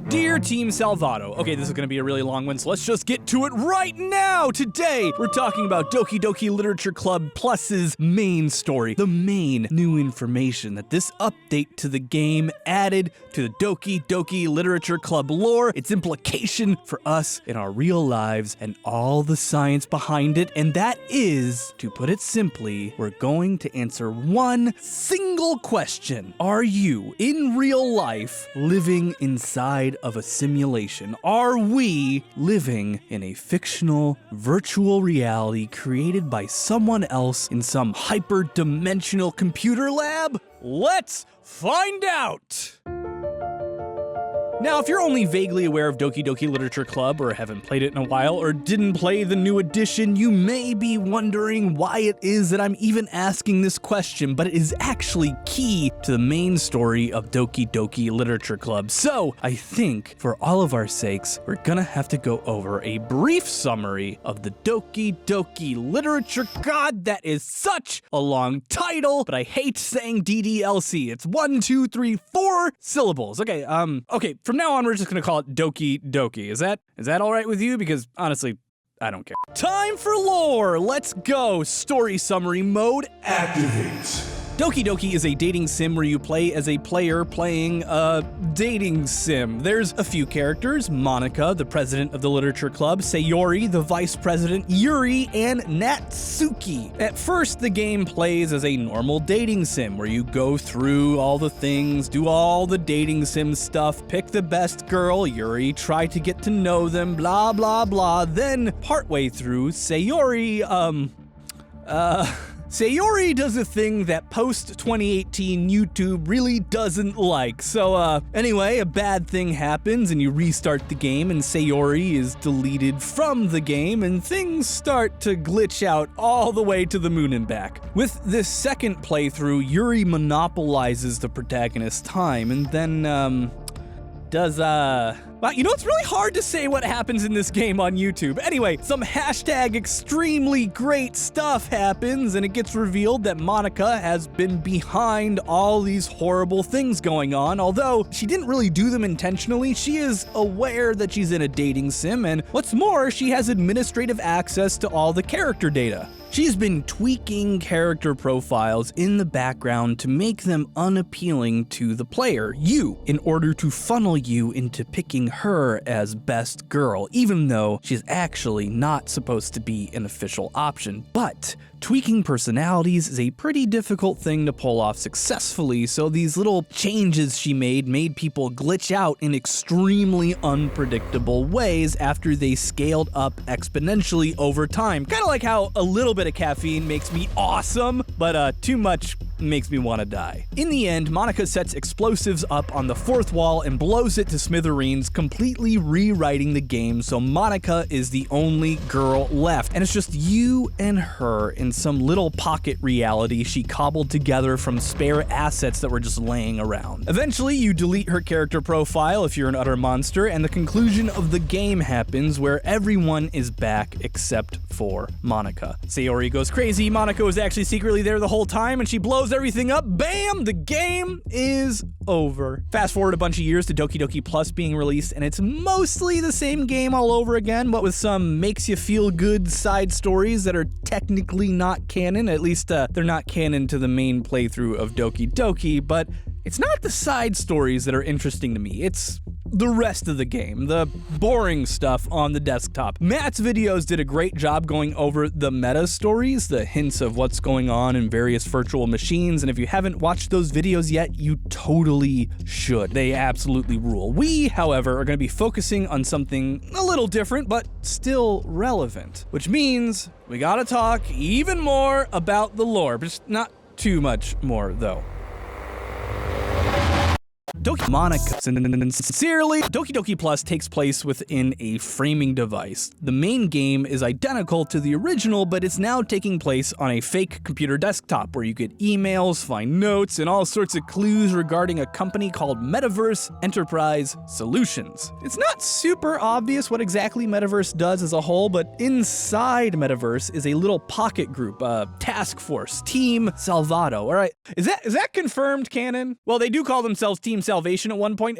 Dear Team Salvato, okay, this is gonna be a really long one, so let's just get to it right now! Today, we're talking about Doki Doki Literature Club Plus's main story, the main new information that this update to the game added to the Doki Doki Literature Club lore, its implication for us in our real lives, and all the science behind it, and that is, to put it simply, we're going to answer one single question. Are you, in real life, living inside of a simulation? Are we living in a fictional virtual reality created by someone else in some hyper-dimensional computer lab? Let's find out! Now, if you're only vaguely aware of Doki Doki Literature Club, or haven't played it in a while, or didn't play the new edition, you may be wondering why it is that I'm even asking this question, but it is actually key to the main story of Doki Doki Literature Club. So, I think, for all of our sakes, we're gonna have to go over a brief summary of the Doki Doki Literature. God, that is such a long title, but I hate saying DDLC. It's 1, 2, 3, 4 syllables. Okay, from now on, we're just gonna call it Doki Doki. Is that all right with you? Because honestly, I don't care. Time for lore. Let's go. Story summary mode activate. Doki Doki is a dating sim where you play as a player playing a dating sim. There's a few characters: Monika, the president of the literature club, Sayori, the vice president, Yuri, and Natsuki. At first, the game plays as a normal dating sim where you go through all the things, do all the dating sim stuff, pick the best girl, Yuri, try to get to know them, blah, blah, blah. Then, partway through, Sayori does a thing that post-2018 YouTube really doesn't like. So, anyway, a bad thing happens and you restart the game and Sayori is deleted from the game and things start to glitch out all the way to the moon and back. With this second playthrough, Yuri monopolizes the protagonist's time and then, Wow, you know, it's really hard to say what happens in this game on YouTube. Anyway, some hashtag extremely great stuff happens, and it gets revealed that Monika has been behind all these horrible things going on. Although she didn't really do them intentionally, she is aware that she's in a dating sim, and what's more, she has administrative access to all the character data. She's been tweaking character profiles in the background to make them unappealing to the player, you, in order to funnel you into picking her as best girl, even though she's actually not supposed to be an official option. But tweaking personalities is a pretty difficult thing to pull off successfully, so these little changes she made people glitch out in extremely unpredictable ways after they scaled up exponentially over time. Kind of like how a little bit of caffeine makes me awesome, but too much makes me want to die. In the end, Monika sets explosives up on the fourth wall and blows it to smithereens, completely rewriting the game so Monika is the only girl left, and it's just you and her in some little pocket reality she cobbled together from spare assets that were just laying around. Eventually, you delete her character profile if you're an utter monster, and the conclusion of the game happens where everyone is back except for Monika. Sayori goes crazy, Monika was actually secretly there the whole time, and she blows everything up. Bam! The game is over. Fast forward a bunch of years to Doki Doki Plus being released, and it's mostly the same game all over again, but with some makes you feel good side stories that are technically not canon. At least they're not canon to the main playthrough of Doki Doki, but it's not the side stories that are interesting to me. It's the rest of the game, the boring stuff on the desktop. Matt's videos did a great job going over the meta stories, the hints of what's going on in various virtual machines, and if you haven't watched those videos yet, you totally should. They absolutely rule. We, however, are going to be focusing on something a little different, but still relevant, which means we gotta talk even more about the lore, but just not too much more, though. Monika. Sincerely, Doki Doki Plus takes place within a framing device. The main game is identical to the original, but it's now taking place on a fake computer desktop where you get emails, find notes, and all sorts of clues regarding a company called Metaverse Enterprise Solutions. It's not super obvious what exactly Metaverse does as a whole, but inside Metaverse is a little pocket group, a task force, Team Salvato. All right, is that confirmed canon? Well, they do call themselves Team Salvation at one point.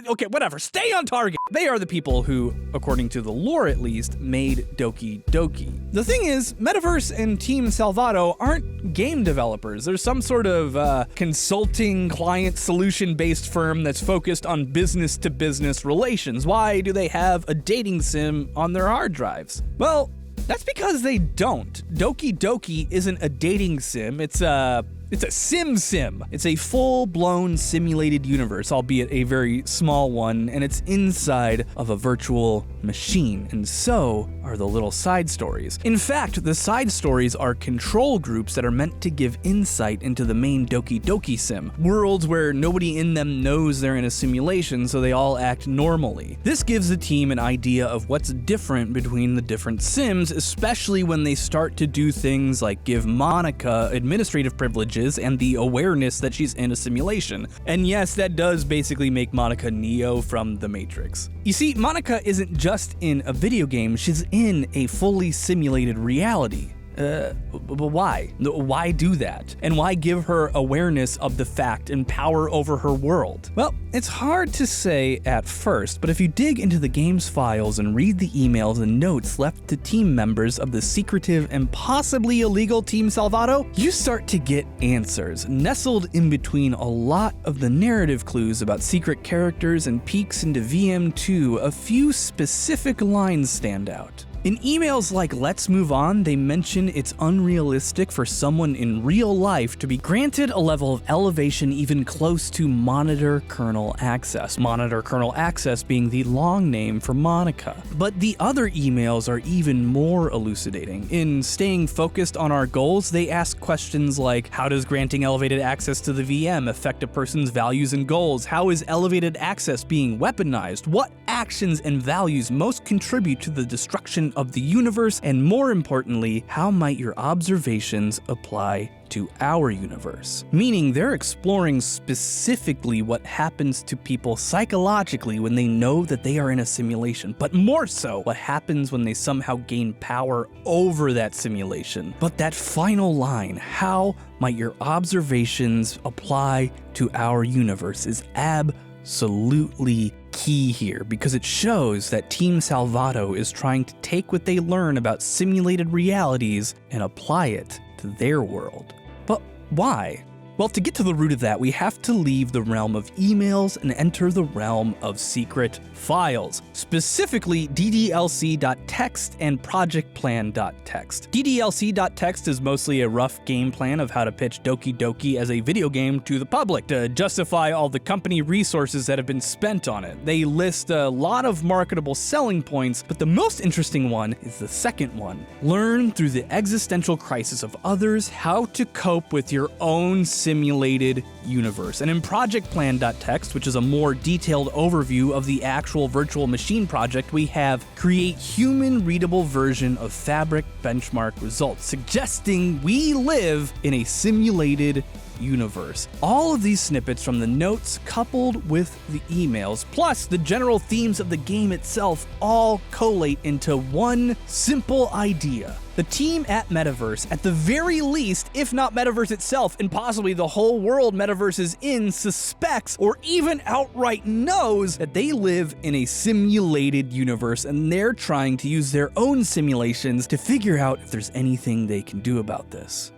Okay, whatever, stay on target. They are the people who, according to the lore at least, made Doki Doki. The thing is, Metaverse and Team Salvato aren't game developers. They're some sort of consulting client solution-based firm that's focused on business-to-business relations. Why do they have a dating sim on their hard drives? Well, that's because they don't. Doki Doki isn't a dating sim, it's a sim. It's a full-blown simulated universe, albeit a very small one, and it's inside of a virtual machine, and so are the little side stories. In fact, the side stories are control groups that are meant to give insight into the main Doki Doki sim, worlds where nobody in them knows they're in a simulation, so they all act normally. This gives the team an idea of what's different between the different sims, especially when they start to do things like give Monika administrative privileges and the awareness that she's in a simulation. And yes, that does basically make Monika Neo from The Matrix. You see, Monika isn't just in a video game, she's in a fully simulated reality. But why? Why do that? And why give her awareness of the fact and power over her world? Well, it's hard to say at first, but if you dig into the game's files and read the emails and notes left to team members of the secretive and possibly illegal Team Salvato, you start to get answers, nestled in between a lot of the narrative clues about secret characters and peeks into VM2. A few specific lines stand out. In emails like Let's Move On, they mention it's unrealistic for someone in real life to be granted a level of elevation even close to Monitor Kernel Access. Monitor Kernel Access being the long name for Monika. But the other emails are even more elucidating. In Staying Focused on Our Goals, they ask questions like, how does granting elevated access to the VM affect a person's values and goals? How is elevated access being weaponized? What actions and values most contribute to the destruction of the universe, and more importantly, how might your observations apply to our universe? Meaning they're exploring specifically what happens to people psychologically when they know that they are in a simulation, but more so what happens when they somehow gain power over that simulation. But that final line, how might your observations apply to our universe, is absolutely key here, because it shows that Team Salvato is trying to take what they learn about simulated realities and apply it to their world. But why? Well, to get to the root of that, we have to leave the realm of emails and enter the realm of secret files, specifically DDLC.txt and projectplan.txt. DDLC.txt is mostly a rough game plan of how to pitch Doki Doki as a video game to the public to justify all the company resources that have been spent on it. They list a lot of marketable selling points, but the most interesting one is the second one. Learn through the existential crisis of others how to cope with your own simulated universe. And in projectplan.txt, which is a more detailed overview of the actual virtual machine project, we have create human readable version of Fabric benchmark results, suggesting we live in a simulated universe. All of these snippets from the notes coupled with the emails, plus the general themes of the game itself, all collate into one simple idea. The team at Metaverse, at the very least, if not Metaverse itself, and possibly the whole world Metaverse is in, suspects or even outright knows that they live in a simulated universe, and they're trying to use their own simulations to figure out if there's anything they can do about this.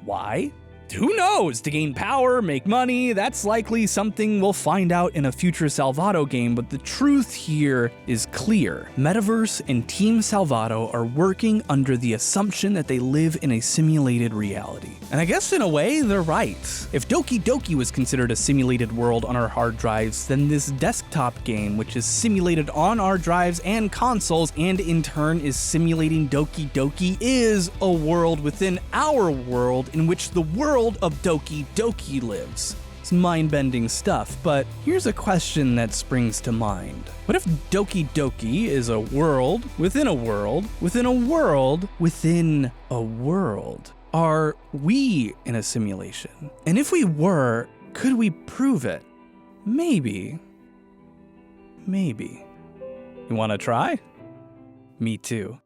Why? Who knows? To gain power, make money, that's likely something we'll find out in a future Salvato game, but the truth here is clear. Metaverse and Team Salvato are working under the assumption that they live in a simulated reality. And I guess in a way, they're right. If Doki Doki was considered a simulated world on our hard drives, then this desktop game, which is simulated on our drives and consoles, and in turn is simulating Doki Doki, is a world within our world in which the world of Doki Doki lives. It's mind-bending stuff, but here's a question that springs to mind. What if Doki Doki is a world within a world within a world within a world? Are we in a simulation? And if we were, could we prove it? Maybe. Maybe. You wanna try? Me too.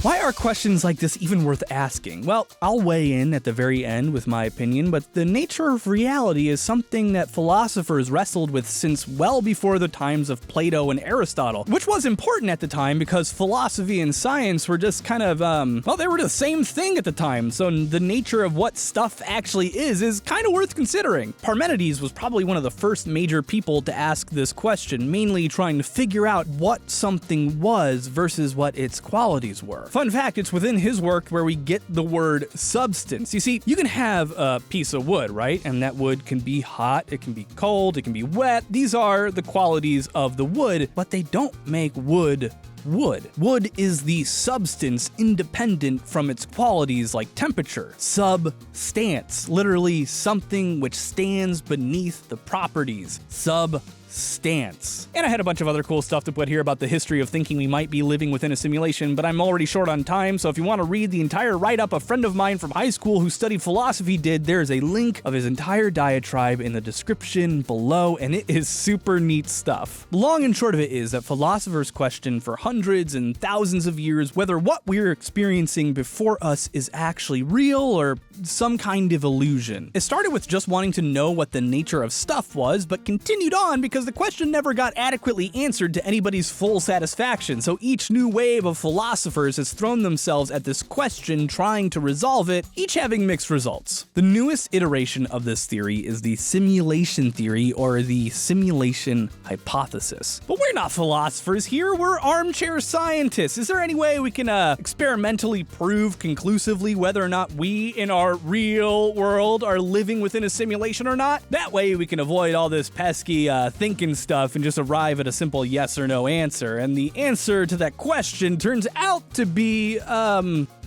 Why are questions like this even worth asking? Well, I'll weigh in at the very end with my opinion, but the nature of reality is something that philosophers wrestled with since well before the times of Plato and Aristotle, which was important at the time because philosophy and science were just kind of, they were the same thing at the time, so the nature of what stuff actually is kind of worth considering. Parmenides was probably one of the first major people to ask this question, mainly trying to figure out what something was versus what its qualities were. Fun fact, it's within his work where we get the word substance. You see, you can have a piece of wood, right? And that wood can be hot, it can be cold, it can be wet. These are the qualities of the wood, but they don't make wood wood. Wood is the substance independent from its qualities like temperature. Substance, literally something which stands beneath the properties. Substance. And I had a bunch of other cool stuff to put here about the history of thinking we might be living within a simulation, but I'm already short on time, so if you want to read the entire write-up a friend of mine from high school who studied philosophy did, there is a link of his entire diatribe in the description below, and it is super neat stuff. The long and short of it is that philosophers question for hundreds and thousands of years whether what we're experiencing before us is actually real or some kind of illusion. It started with just wanting to know what the nature of stuff was, but continued on because the question never got adequately answered to anybody's full satisfaction, so each new wave of philosophers has thrown themselves at this question trying to resolve it, each having mixed results. The newest iteration of this theory is the simulation theory, or the simulation hypothesis. But we're not philosophers here, we're armchair scientists. Is there any way we can experimentally prove conclusively whether or not we in our real world are living within a simulation or not? That way we can avoid all this pesky thinking stuff and just arrive at a simple yes or no answer. And the answer to that question turns out to be,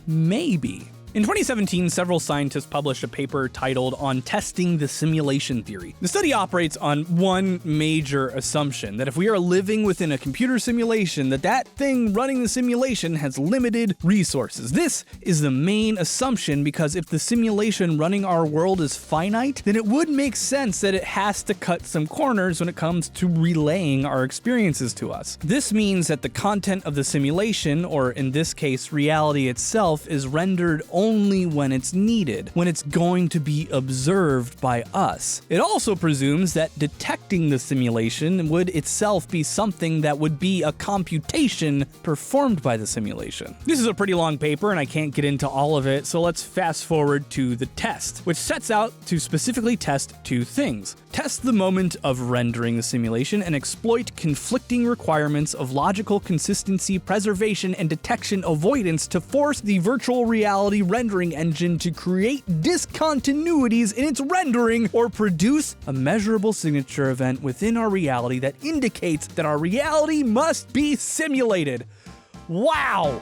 maybe. In 2017, several scientists published a paper titled On Testing the Simulation Theory. The study operates on one major assumption, that if we are living within a computer simulation, that thing running the simulation has limited resources. This is the main assumption because if the simulation running our world is finite, then it would make sense that it has to cut some corners when it comes to relaying our experiences to us. This means that the content of the simulation, or in this case, reality itself, is rendered only when it's needed, when it's going to be observed by us. It also presumes that detecting the simulation would itself be something that would be a computation performed by the simulation. This is a pretty long paper and I can't get into all of it, so let's fast forward to the test, which sets out to specifically test two things. Test the moment of rendering the simulation and exploit conflicting requirements of logical consistency, preservation, and detection avoidance to force the virtual reality rendering engine to create discontinuities in its rendering or produce a measurable signature event within our reality that indicates that our reality must be simulated. Wow!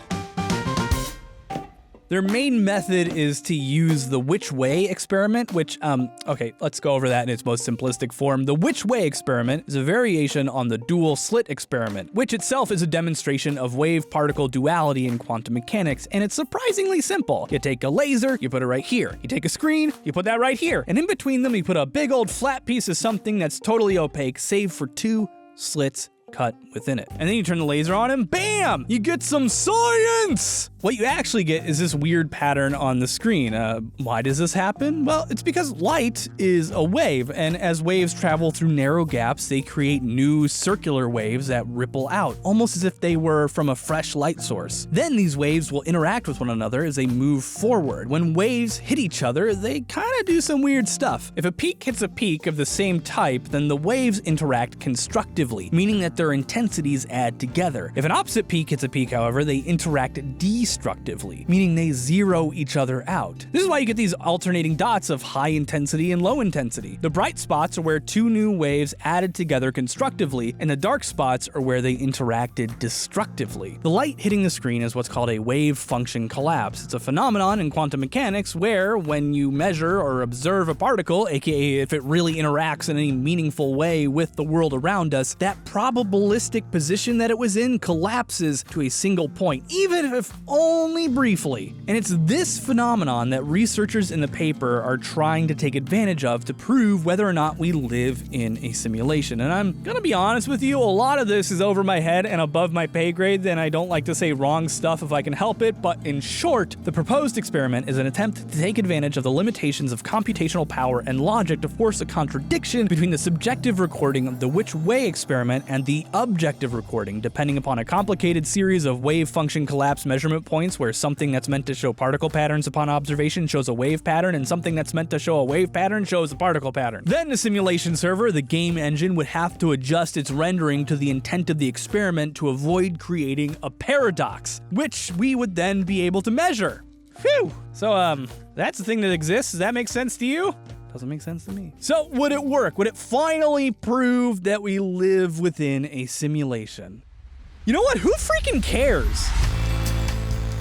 Their main method is to use the which way experiment, which, okay, let's go over that in its most simplistic form. The which way experiment is a variation on the dual slit experiment, which itself is a demonstration of wave-particle duality in quantum mechanics, and it's surprisingly simple. You take a laser, you put it right here. You take a screen, you put that right here. And in between them, you put a big old flat piece of something that's totally opaque, save for two slits cut within it. And then you turn the laser on and bam! You get some science! What you actually get is this weird pattern on the screen. Why does this happen? Well, it's because light is a wave, and as waves travel through narrow gaps, they create new circular waves that ripple out, almost as if they were from a fresh light source. Then these waves will interact with one another as they move forward. When waves hit each other, they kind of do some weird stuff. If a peak hits a peak of the same type, then the waves interact constructively, meaning that their intensities add together. If an opposite peak hits a peak, however, they interact destructively, meaning they zero each other out. This is why you get these alternating dots of high intensity and low intensity. The bright spots are where two new waves added together constructively, and the dark spots are where they interacted destructively. The light hitting the screen is what's called a wave function collapse. It's a phenomenon in quantum mechanics where, when you measure or observe a particle, aka if it really interacts in any meaningful way with the world around us, that probably ballistic position that it was in collapses to a single point, even if only briefly. And it's this phenomenon that researchers in the paper are trying to take advantage of to prove whether or not we live in a simulation. And I'm gonna be honest with you, a lot of this is over my head and above my pay grade, and I don't like to say wrong stuff if I can help it, but in short, the proposed experiment is an attempt to take advantage of the limitations of computational power and logic to force a contradiction between the subjective recording of the which way experiment and the objective recording, depending upon a complicated series of wave function collapse measurement points where something that's meant to show particle patterns upon observation shows a wave pattern and something that's meant to show a wave pattern shows a particle pattern. Then the simulation server, the game engine, would have to adjust its rendering to the intent of the experiment to avoid creating a paradox, which we would then be able to measure. Phew! So, that's the thing that exists. Does that make sense to you? Doesn't make sense to me. So, would it work? Would it finally prove that we live within a simulation? You know what? Who freaking cares?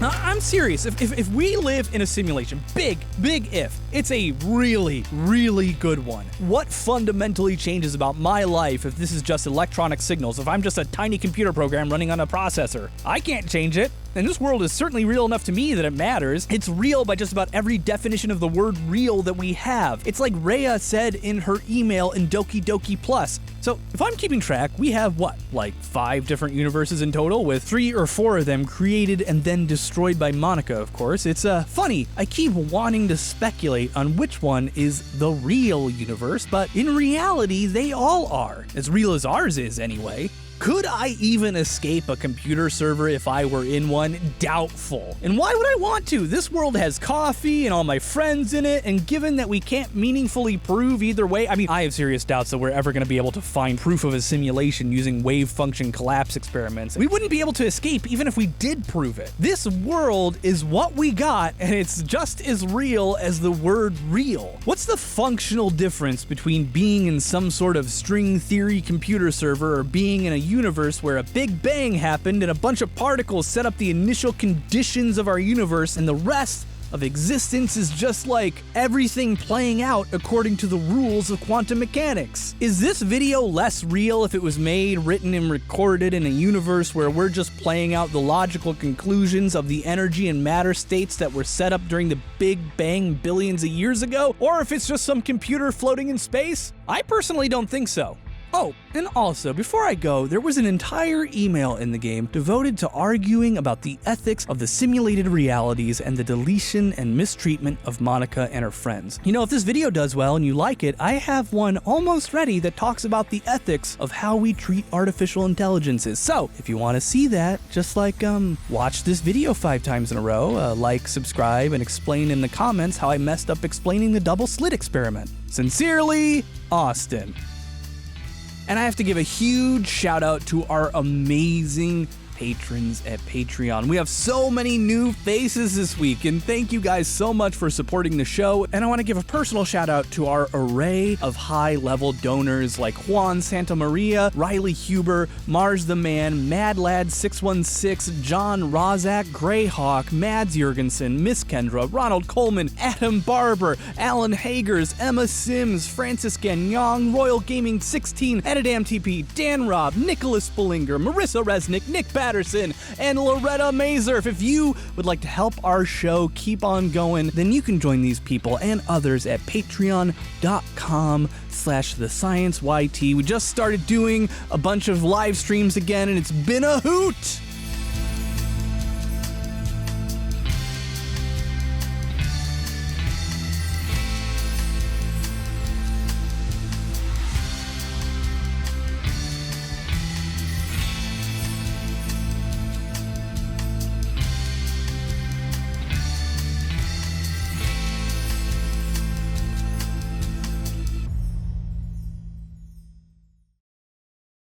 I'm serious. If we live in a simulation, big if, it's a really, really good one. What fundamentally changes about my life if this is just electronic signals, if I'm just a tiny computer program running on a processor? I can't change it. And this world is certainly real enough to me that it matters. It's real by just about every definition of the word real that we have. It's like Rhea said in her email in Doki Doki Plus. So if I'm keeping track, we have what, like 5 different universes in total, with 3 or 4 of them created and then destroyed by Monika, of course. It's funny, I keep wanting to speculate on which one is the real universe, but in reality, they all are. As real as ours is, anyway. Could I even escape a computer server if I were in one? Doubtful. And why would I want to? This world has coffee and all my friends in it, and given that we can't meaningfully prove either way, I mean, I have serious doubts that we're ever going to be able to find proof of a simulation using wave function collapse experiments. We wouldn't be able to escape even if we did prove it. This world is what we got, and it's just as real as the word real. What's the functional difference between being in some sort of string theory computer server or being in a universe where a big bang happened and a bunch of particles set up the initial conditions of our universe, and the rest of existence is just like everything playing out according to the rules of quantum mechanics? Is this video less real if it was made, written, and recorded in a universe where we're just playing out the logical conclusions of the energy and matter states that were set up during the Big Bang billions of years ago? Or if it's just some computer floating in space? I personally don't think so. Oh, and also, before I go, there was an entire email in the game devoted to arguing about the ethics of the simulated realities and the deletion and mistreatment of Monika and her friends. You know, if this video does well and you like it, I have one almost ready that talks about the ethics of how we treat artificial intelligences. So, if you want to see that, just like, watch this video 5 times in a row, like, subscribe, and explain in the comments how I messed up explaining the double slit experiment. Sincerely, Austin. And I have to give a huge shout out to our amazing patrons at Patreon. We have so many new faces this week, and thank you guys so much for supporting the show. And I want to give a personal shout out to our array of high-level donors like Juan Santamaria, Riley Huber, Mars the Man, Mad Lad 616, John Rozak, Greyhawk, Mads Jurgensen, Miss Kendra, Ronald Coleman, Adam Barber, Alan Hagers, Emma Sims, Francis Gagnon, Royal Gaming 16, Edidam TP, Dan Robb, Nicholas Spillinger, Marissa Resnick, Nick Patterson, and Loretta Mazurf. If you would like to help our show keep on going, then you can join these people and others at patreon.com/thescienceyt. We just started doing a bunch of live streams again, and it's been a hoot!